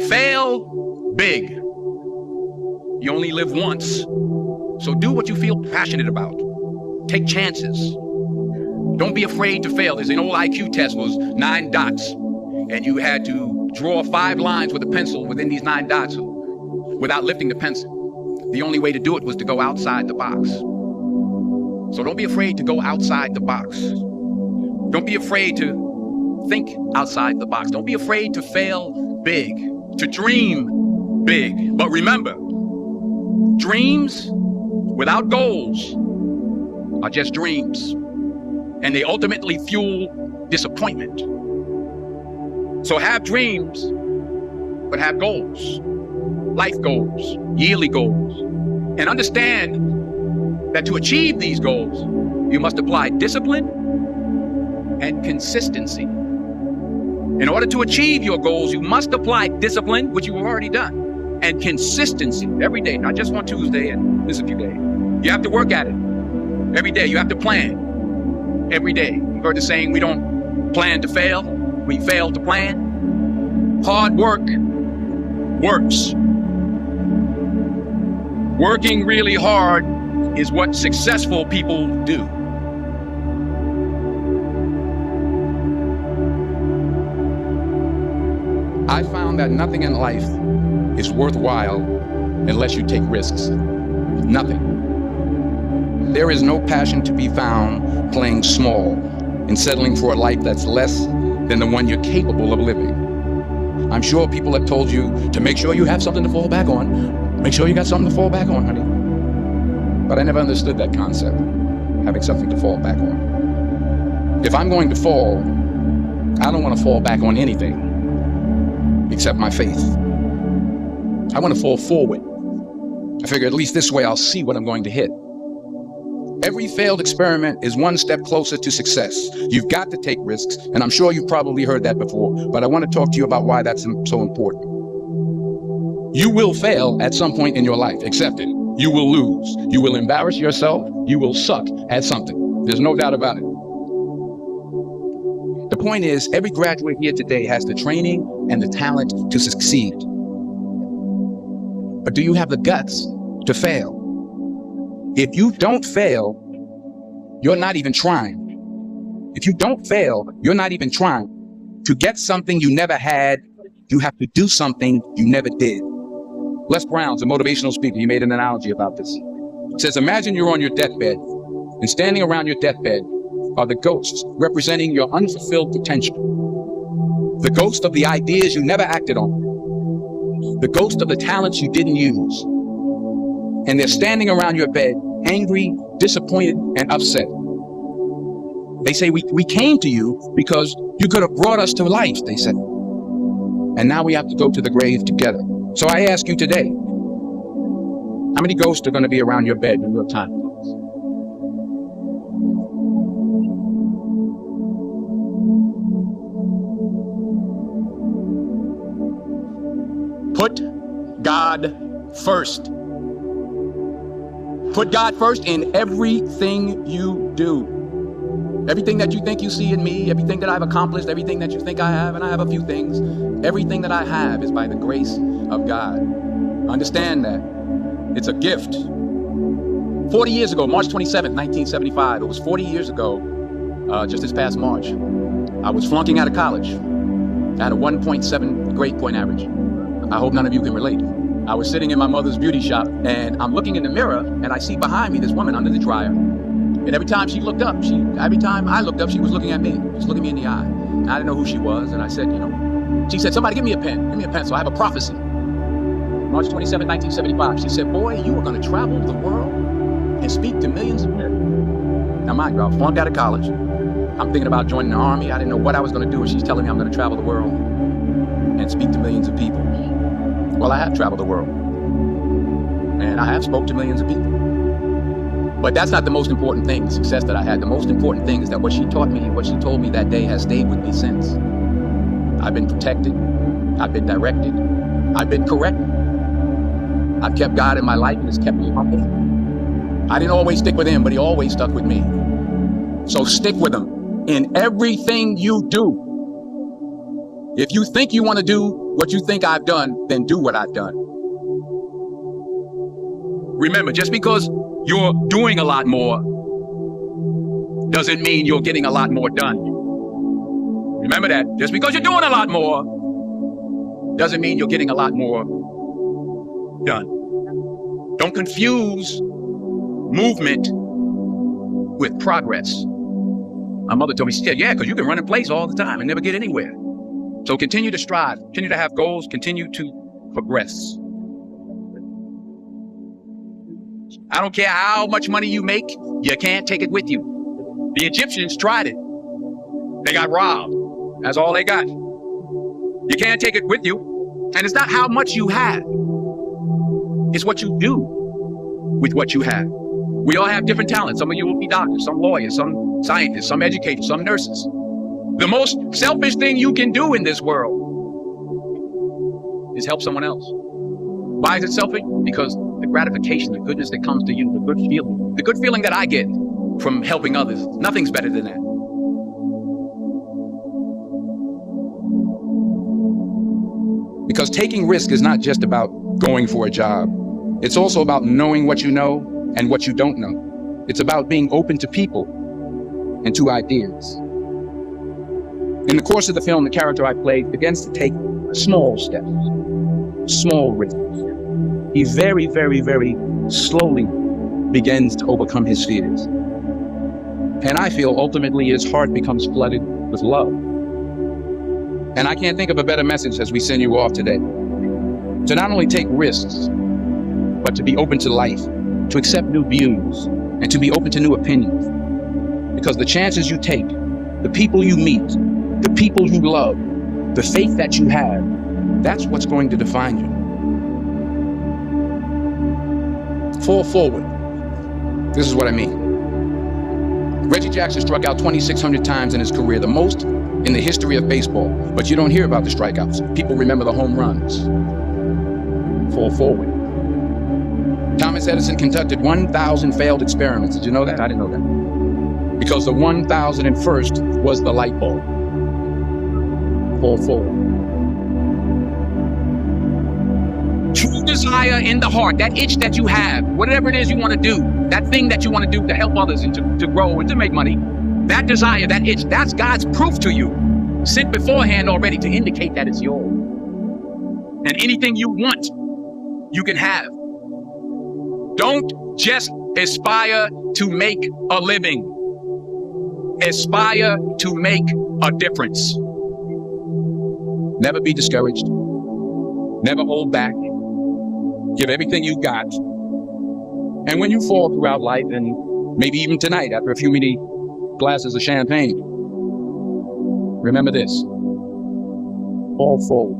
Fail big. You only live once, so do what you feel passionate about. Take chances. Don't be afraid to fail. There's an old IQ test, was 9 dots, and you had to draw 5 lines with a pencil within these 9 dots without lifting the pencil. The only way to do it was to go outside the box. So don't be afraid to go outside the box. Don't be afraid to think outside the box. Don't be afraid to fail big, to dream big. But remember, dreams without goals are just dreams, and they ultimately fuel disappointment. So have dreams, but have goals, life goals, yearly goals, and understand that to achieve these goals, you must apply discipline and consistency. In order to achieve your goals, you must apply discipline, which you have already done, and consistency every day, not just on Tuesday and this a few days. You have to work at it every day. You have to plan every day. You've heard the saying, we don't plan to fail, we fail to plan. Hard work works. Working really hard is what successful people do. I found that nothing in life is worthwhile unless you take risks. Nothing. There is no passion to be found playing small and settling for a life that's less than the one you're capable of living. I'm sure people have told you to make sure you have something to fall back on. Make sure you got something to fall back on, honey. But I never understood that concept, having something to fall back on. If I'm going to fall, I don't want to fall back on anything except my faith. I want to fall forward. I figure at least this way I'll see what I'm going to hit. Every failed experiment is one step closer to success. You've got to take risks, and I'm sure you've probably heard that before, but I want to talk to you about why that's so important. You will fail at some point in your life. Accept it. You will lose. You will embarrass yourself. You will suck at something. There's no doubt about it. The point is, every graduate here today has the training and the talent to succeed. But do you have the guts to fail? If you don't fail, you're not even trying. If you don't fail, you're not even trying. To get something you never had, you have to do something you never did. Les Brown's a motivational speaker. He made an analogy about this. He says, imagine you're on your deathbed, and standing around your deathbed are the ghosts representing your unfulfilled potential. The ghost of the ideas you never acted on. The ghost of the talents you didn't use. And they're standing around your bed, angry, disappointed, and upset. They say, we came to you because you could have brought us to life, they said. And now we have to go to the grave together. So I ask you today, how many ghosts are going to be around your bed when your time comes? Put God first. Put God first in everything you do. Everything that you think you see in me, everything that I've accomplished, everything that you think I have, and I have a few things, everything that I have is by the grace of God. Understand that. It's a gift. 40 years ago, March 27th, 1975, it was 40 years ago, just this past March, I was flunking out of college. I had a 1.7 grade point average. I hope none of you can relate. I was sitting in my mother's beauty shop, and I'm looking in the mirror, and I see behind me this woman under the dryer. And every time she looked up, every time I looked up, she was looking at me. She was looking me in the eye. And I didn't know who she was, and I said, she said, somebody give me a pen. Give me a pencil. I have a prophecy. March 27, 1975. She said, boy, you are going to travel the world and speak to millions of men. Now, mind you, I flunked out of college. I'm thinking about joining the army. I didn't know what I was going to do, and she's telling me I'm going to travel the world and speak to millions of people. Well, I have traveled the world, and I have spoke to millions of people. But that's not the most important thing, the success that I had. The most important thing is that what she taught me, what she told me that day has stayed with me since. I've been protected. I've been directed. I've been corrected. I've kept God in my life, and it's kept me humble. I didn't always stick with him, but he always stuck with me. So stick with him in everything you do. If you think you want to do what you think I've done, then do what I've done. Remember, just because you're doing a lot more doesn't mean you're getting a lot more done. Remember that. Just because you're doing a lot more doesn't mean you're getting a lot more done. Don't confuse movement with progress. My mother told me, she said, yeah, because you can run in place all the time and never get anywhere. So continue to strive, continue to have goals, continue to progress. I don't care how much money you make, you can't take it with you. The Egyptians tried it. They got robbed. That's all they got. You can't take it with you. And it's not how much you have. It's what you do with what you have. We all have different talents. Some of you will be doctors, some lawyers, some scientists, some educators, some nurses. The most selfish thing you can do in this world is help someone else. Why is it selfish? Because the gratification, the goodness that comes to you, the good feeling that I get from helping others, nothing's better than that. Because taking risk is not just about going for a job. It's also about knowing what you know and what you don't know. It's about being open to people and to ideas. In the course of the film, the character I played begins to take small steps, small risks. He very, very, very slowly begins to overcome his fears. And I feel ultimately his heart becomes flooded with love. And I can't think of a better message as we send you off today. To not only take risks, but to be open to life, to accept new views, and to be open to new opinions. Because the chances you take, the people you meet, the people you love, the faith that you have, that's what's going to define you. Fall forward. This is what I mean. Reggie Jackson struck out 2,600 times in his career, the most in the history of baseball. But you don't hear about the strikeouts. People remember the home runs. Fall forward. Thomas Edison conducted 1,000 failed experiments. Did you know that? I didn't know that. Because the 1,001st was the light bulb. Fall forward. True desire in the heart, that itch that you have, whatever it is you want to do, that thing that you want to do to help others and to grow and to make money, that desire, that itch, that's God's proof to you, sent beforehand already to indicate that it's yours. And anything you want, you can have. Don't just aspire to make a living. Aspire to make a difference. Never be discouraged. Never hold back. Give everything you got. And when you fall throughout life, and maybe even tonight after a few many glasses of champagne, remember this: fall forward.